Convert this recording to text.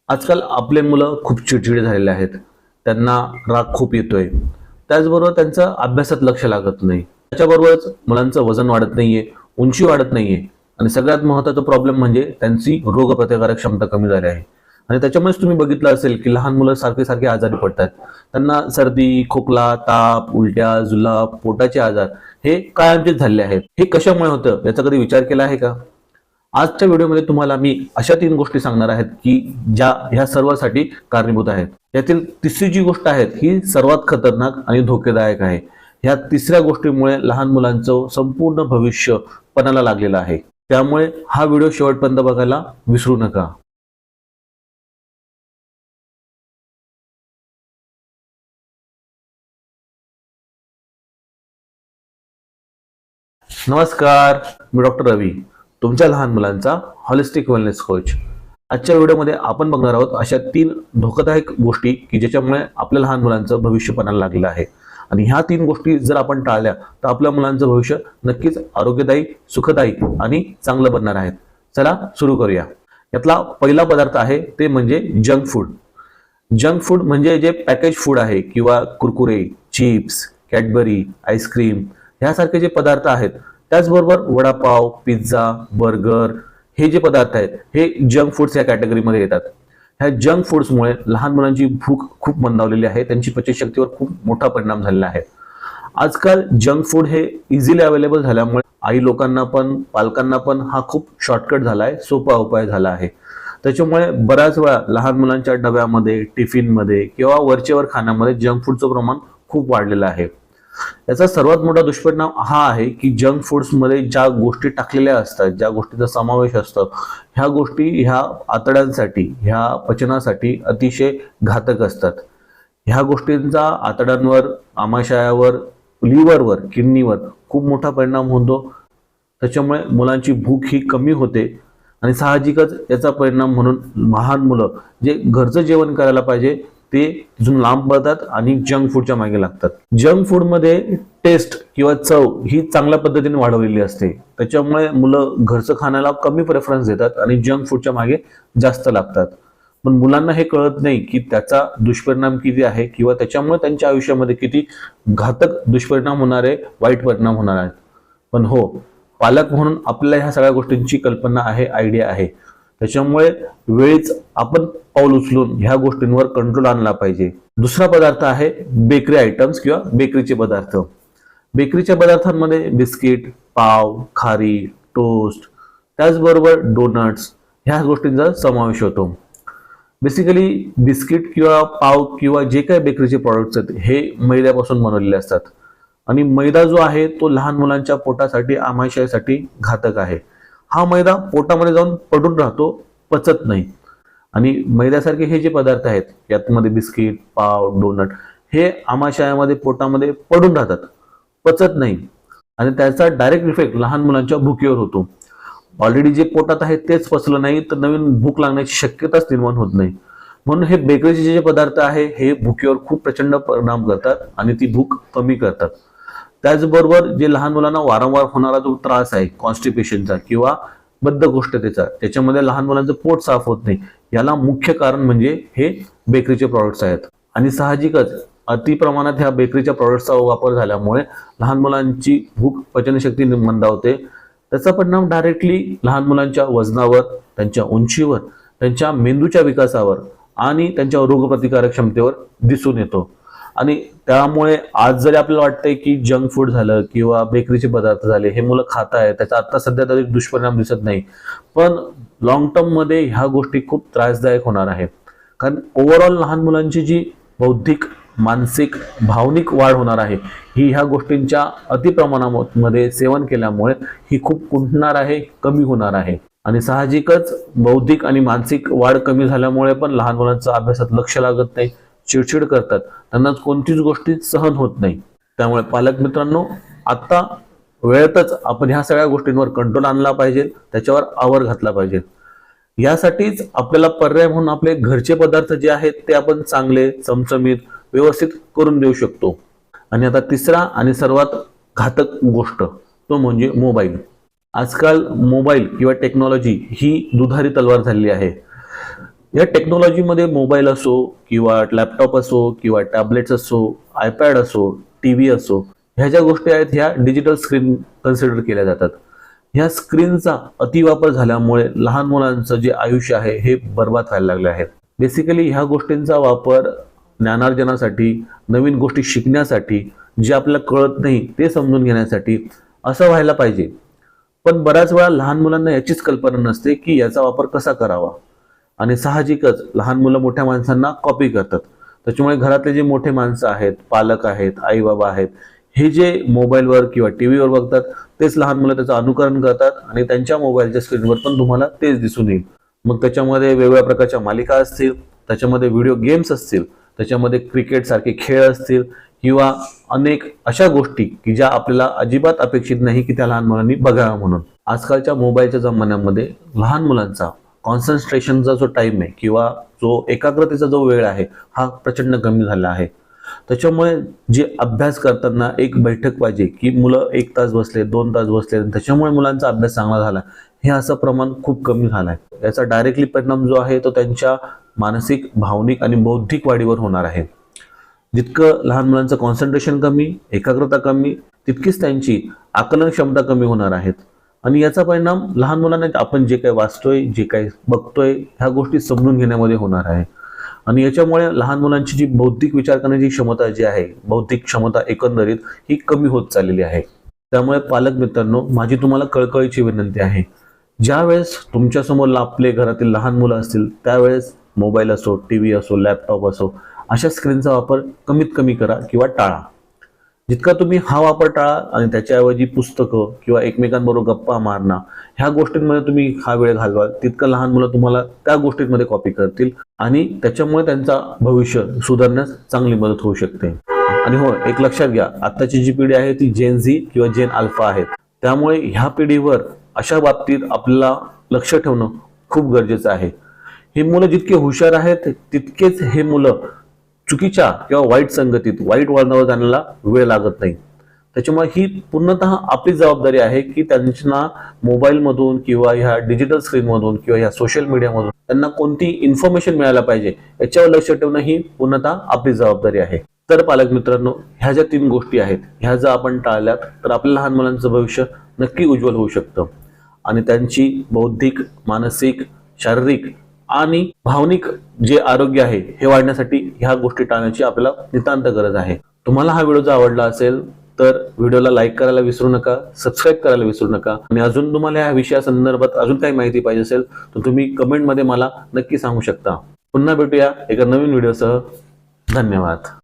आजकाल आपले मुलं खूप चिडचिडे झालेले आहेत. त्यांना राग खूप येतोय. त्याचबरोबर त्यांचं अभ्यासात लक्ष लागत नाही. त्याच्याबरोबरच मुलांचं वजन वाढत नाहीये, उंची वाढत नाहीये आणि सगळ्यात महत्त्वाचा प्रॉब्लेम म्हणजे त्यांची रोगप्रतिकारक क्षमता कमी झाली आहे. आणि त्याच्यामुळेच तुम्ही बघितलं असेल की लहान मुलं सारखे सारखे आजारी पडतात. त्यांना सर्दी, खोकला, ताप, उलट्या, जुलाब, पोटाचे आजार हे कायमचेच झालेले आहेत. हे कशामुळे होतं याचा कधी विचार केला आहे का? आजच्या व्हिडिओमध्ये तुम्हाला मी अशा 3 गोष्टी सांगणार आहेत की ज्या ह्या सर्वांसाठी कारणीभूत आहेत. यातील तिसरी जी गोष्ट आहे ही सर्वात खतरनाक आणि धोकेदायक आहे. ह्या तिसऱ्या गोष्टीमुळे लहान मुलांचं संपूर्ण भविष्य पणाला लागलेलं आहे. त्यामुळे हा व्हिडिओ शेवटपर्यंत बघायला विसरू नका. नमस्कार, मी डॉक्टर रवी, तुमच्या लहान मुलांचा हॉलिस्टिक वेलनेस कोच. आजच्या व्हिडिओमध्ये आपण बघणार आहोत अशा 3 धोकादायक गोष्टी की ज्याच्यामुळे आपल्या लहान मुलांचं भविष्य पणाला लागलेलं आहे. आणि ह्या 3 गोष्टी जर आपण टाळल्या तर आपल्या मुलांचं भविष्य नक्कीच आरोग्यदायी, सुखदायी आणि चांगलं बनणार आहे. चला सुरू करूया. यातला पहिला पदार्थ आहे ते म्हणजे जंक फूड. जंक फूड म्हणजे जे पॅकेज फूड आहे किंवा कुरकुरे, चिप्स, कॅडबरी, आईस्क्रीम ह्यासारखे जे पदार्थ आहेत, त्याचबरोबर वडापाव, पिझ्झा, बर्गर हे जे पदार्थ आहेत हे जंक फूड्स या कॅटेगरीमध्ये येतात. ह्या जंक फूड्समुळे लहान मुलांची भूक खूप मंदावलेली आहे, त्यांची पचनशक्तीवर खूप मोठा परिणाम झालेला आहे. आजकाल जंक फूड हे इझिली अवेलेबल झाल्यामुळे आई लोकांना पण पालकांना पण हा खूप शॉर्टकट झाला आहे, सोपा उपाय झाला आहे. त्याच्यामुळे बऱ्याच वेळा लहान मुलांच्या डब्यामध्ये, टिफिनमध्ये किंवा वरचेवर खाण्यामध्ये जंक फूडचं प्रमाण खूप वाढलेलं आहे. याचा सर्वात मोठा दुष्परिणाम हा आहे की जंक फूड्समध्ये ज्या गोष्टी टाकलेल्या असतात, ज्या गोष्टींचा समावेश असतो, ह्या गोष्टी ह्या आतड्यांसाठी, ह्या पचनासाठी अतिशय घातक असतात. ह्या गोष्टींचा आतड्यांवर, आमाशयावर, लिव्हरवर, किडनीवर खूप मोठा परिणाम होतो. त्याच्यामुळे मुलांची भूक ही कमी होते आणि साहजिकच याचा परिणाम म्हणून लहान मुलं जे घरचं जेवण करायला पाहिजे ते तिथून लांब पळतात आणि जंक फूडच्या मागे लागतात. जंक फूडमध्ये टेस्ट किंवा चव ही चांगल्या पद्धतीने वाढवलेली असते. त्याच्यामुळे मुलं घरचं खाण्याला कमी प्रेफरन्स देतात आणि जंक फूडच्या मागे जास्त लागतात. पण मुलांना हे कळत नाही की त्याचा दुष्परिणाम किती आहे किंवा त्याच्यामुळे त्यांच्या आयुष्यामध्ये किती घातक दुष्परिणाम होणारे, वाईट परिणाम होणार आहेत. पण हो, पालक म्हणून आपल्याला ह्या सगळ्या गोष्टींची कल्पना आहे, आयडिया आहे. त्याच्यामुळे वेळीच आपण पाऊल उचलून ह्या गोष्टींवर कंट्रोल आणला पाहिजे. दुसरा पदार्थ आहे बेकरी आयटम्स किंवा बेकरीचे पदार्थ. बेकरीच्या पदार्थांमध्ये बिस्किट, पाव, खारी, टोस्ट, त्याचबरोबर डोनट्स ह्या गोष्टींचा समावेश होतो. बेसिकली बिस्किट किंवा पाव किंवा जे काही बेकरीचे प्रॉडक्ट्स आहेत हे मैद्यापासून बनवलेले असतात. आणि मैदा जो आहे तो लहान मुलांच्या पोटासाठी, आमाशयासाठी घातक आहे. हा मैदा पोटामध्ये जाऊन पडून राहतो, पचत नाही. आणि मैद्यासारखे हे जे पदार्थ आहेत यातमध्ये बिस्किट, पाव, डोनट हे आमाशयामध्ये, पोटामध्ये पडून राहतात, पचत नाही आणि त्याचा डायरेक्ट इफेक्ट लहान मुलांच्या भुकेवर होतो. ऑलरेडी जे पोटात आहे तेच पचलं नाही तर नवीन भूक लागण्याची शक्यताच निर्माण होत नाही. म्हणून हे बेकरीचे जे पदार्थ आहे हे भुकेवर खूप प्रचंड परिणाम करतात आणि ती भूक कमी करतात. त्याचबरोबर जे लहान मुलांना वारंवार होणारा जो त्रास आहे कॉन्स्टिपेशनचा किंवा बद्धकोष्ठतेचा, त्याच्यामध्ये लहान मुलांचं पोट साफ होत नाही, याला मुख्य कारण म्हणजे हे बेकरीचे प्रॉडक्ट्स आहेत. आणि साहजिकच अति प्रमाणात ह्या बेकरीच्या प्रॉडक्ट्सचा वापर झाल्यामुळे लहान मुलांची भूक, पचनशक्ती मंदावते. त्याचा परिणाम डायरेक्टली लहान मुलांच्या वजनावर, त्यांच्या उंचीवर, त्यांच्या मेंदूच्या विकासावर आणि त्यांच्या रोगप्रतिकारक क्षमतेवर दिसून येतो. आणि त्यामुळे आज जरी आपल्याला वाटतंय की जंक फूड झालं किंवा बेकरीचे पदार्थ झाले हे मुलं खात आहेत, त्याचा आता सध्या तरी दुष्परिणाम दिसत नाही, पण लॉंग टर्म मध्ये ह्या गोष्टी खूप त्रासदायक होणार आहे. कारण ओव्हरऑल लहान मुलांची जी बौद्धिक, मानसिक, भावनिक वाढ होणार आहे ही ह्या गोष्टींच्या अतिप्रमाणामध्ये सेवन केल्यामुळे ही खूप खुंटणार आहे, कमी होणार आहे. आणि साहजिकच बौद्धिक आणि मानसिक वाढ कमी झाल्यामुळे पण लहान मुलांचं अभ्यासात लक्ष लागत नाही, चिडचिड करतात, त्यांना कोणतीच गोष्टी सहन होत नाही. त्यामुळे पालक मित्रांनो, आता वेळेतच आपण ह्या सगळ्या गोष्टींवर कंट्रोल आणला पाहिजे, त्याच्यावर आवर घातला पाहिजे. यासाठीच आपल्याला पर्याय म्हणून आपले घरचे पदार्थ जे आहेत ते आपण चांगले, चमचमीत, व्यवस्थित करून देऊ शकतो. आणि आता तिसरा आणि सर्वात घातक गोष्ट तो म्हणजे मोबाईल. आजकाल मोबाईल किंवा टेक्नॉलॉजी ही दुधारी तलवार झालेली आहे. या टेक्नॉलॉजीमध्ये मोबाईल असो किंवा लॅपटॉप असो किंवा टॅबलेट्स असो, आयपॅड असो, टीव्ही असो, ह्या ज्या गोष्टी आहेत ह्या डिजिटल स्क्रीन कन्सिडर केल्या जातात. ह्या स्क्रीनचा अतिवापर झाल्यामुळे लहान मुलांचं जे आयुष्य आहे हे बर्बाद व्हायला लागले आहे. बेसिकली ह्या गोष्टींचा वापर ज्ञानार्जनासाठी, नवीन गोष्टी शिकण्यासाठी, जे आपल्याला कळत नाही ते समजून घेण्यासाठी असं व्हायला पाहिजे. पण बऱ्याच वेळा लहान मुलांना याचीच कल्पना नसते की याचा वापर कसा करावा. आणि साहजिकच लहान मुलं मोठ्या माणसांना कॉपी करतात. त्याच्यामुळे घरातले जे मोठे माणसं आहेत, पालक आहेत, आई बाबा आहेत, हे जे मोबाईलवर किंवा टीव्हीवर बघतात तेच लहान मुलं त्याचं अनुकरण करतात आणि त्यांच्या मोबाईलच्या स्क्रीनवर पण तुम्हाला तेच दिसून येईल. मग त्याच्यामध्ये वेगवेगळ्या प्रकारच्या मालिका असतील, त्याच्यामध्ये व्हिडिओ गेम्स असतील, त्याच्यामध्ये क्रिकेट सारखे खेळ असतील किंवा अनेक अशा गोष्टी की ज्या आपल्याला अजिबात अपेक्षित नाही की त्या लहान मुलांनी बघाव्या म्हणून. आजकालच्या मोबाईलच्या जमान्यामध्ये लहान मुलांचा कॉन्सन्ट्रेशनचा जो टाइम आहे किंवा जो एकाग्रतेचा जो वेळ आहे हा प्रचंड कमी झाला आहे. त्याच्यामुळे जे अभ्यास करताना एक बैठक पाहिजे की मुलं 1 तास बसले, 2 तास बसले, त्याच्यामुळे मुलांचा अभ्यास चांगला झाला, हे असं प्रमाण खूप कमी झालं आहे. याचा डायरेक्टली परिणाम जो आहे तो त्यांच्या मानसिक, भावनिक आणि बौद्धिक वाढीवर होणार आहे. जितकं लहान मुलांचं कॉन्सन्ट्रेशन कमी, एकाग्रता कमी, तितकीच त्यांची आकलन क्षमता कमी होणार आहेत. आणि याचा परिणाम लहान मुलांना आपण जे काही वाचतोय, जे काही बघतोय, ह्या गोष्टी समजून घेण्यामध्ये होणार आहे. आणि याच्यामुळे लहान मुलांची जी बौद्धिक विचार करण्याची क्षमता जी आहे, बौद्धिक क्षमता एकंदरीत ही कमी होत चाललेली आहे. त्यामुळे पालक मित्रांनो, माझी तुम्हाला कळकळीची विनंती आहे, ज्या वेळेस तुमच्यासमोर आपले घरातील लहान मुलं असतील त्यावेळेस मोबाईल असो, टीव्ही असो, लॅपटॉप असो, अशा स्क्रीनचा वापर कमीत कमी करा किंवा टाळा. जितका तुम्ही हा वापर टाळा आणि त्याच्याऐवजी पुस्तकं किंवा एकमेकांबरोबर गप्पा मारणं ह्या गोष्टींमध्ये तुम्ही हा वेळ घालवाल, तितकं लहान मुलं तुम्हाला त्या गोष्टींमध्ये कॉपी करतील आणि त्याच्यामुळे त्यांचा भविष्य सुधारण्यास चांगली मदत होऊ शकते. आणि हो, एक लक्षात घ्या, आत्ताची जी पिढी आहे ती जेन झी किंवा जेन अल्फा आहेत. त्यामुळे ह्या पिढीवर अशा बाबतीत आपल्याला लक्ष ठेवणं खूप गरजेचं आहे. ही मुलं जितके हुशार आहेत तितकेच हे मुलं चुकीच्या किंवा वाईट संगतीत, वाईट वळणावर जाण्याला वेळ लागत नाही. त्याच्यामुळे ही पूर्णतः आपली जबाबदारी आहे की त्यांना मोबाईलमधून किंवा ह्या डिजिटल स्क्रीनमधून किंवा ह्या सोशल मीडियामधून त्यांना कोणती इन्फॉर्मेशन मिळायला पाहिजे याच्यावर लक्ष ठेवणं ही पूर्णतः आपली जबाबदारी आहे. तर पालक मित्रांनो, ह्या ज्या 3 गोष्टी आहेत ह्या जर आपण टाळल्यात तर आपल्या लहान मुलांचं भविष्य नक्की उज्ज्वल होऊ शकतं आणि त्यांची बौद्धिक, मानसिक, शारीरिक आणि भावनिक जे आरोग्य आहे हे वाढण्यासाठी ह्या गोष्टी टाळण्याची आपल्याला नितांत गरज आहे. तुम्हाला हा व्हिडिओ जर आवडला असेल तर व्हिडिओला लाईक करायला विसरू नका, सबस्क्राईब करायला विसरू नका. आणि अजून तुम्हाला या विषयासंदर्भात अजून काही माहिती पाहिजे असेल तर तुम्ही कमेंटमध्ये मला नक्की सांगू शकता. पुन्हा भेटूया एका नवीन व्हिडिओसह. धन्यवाद.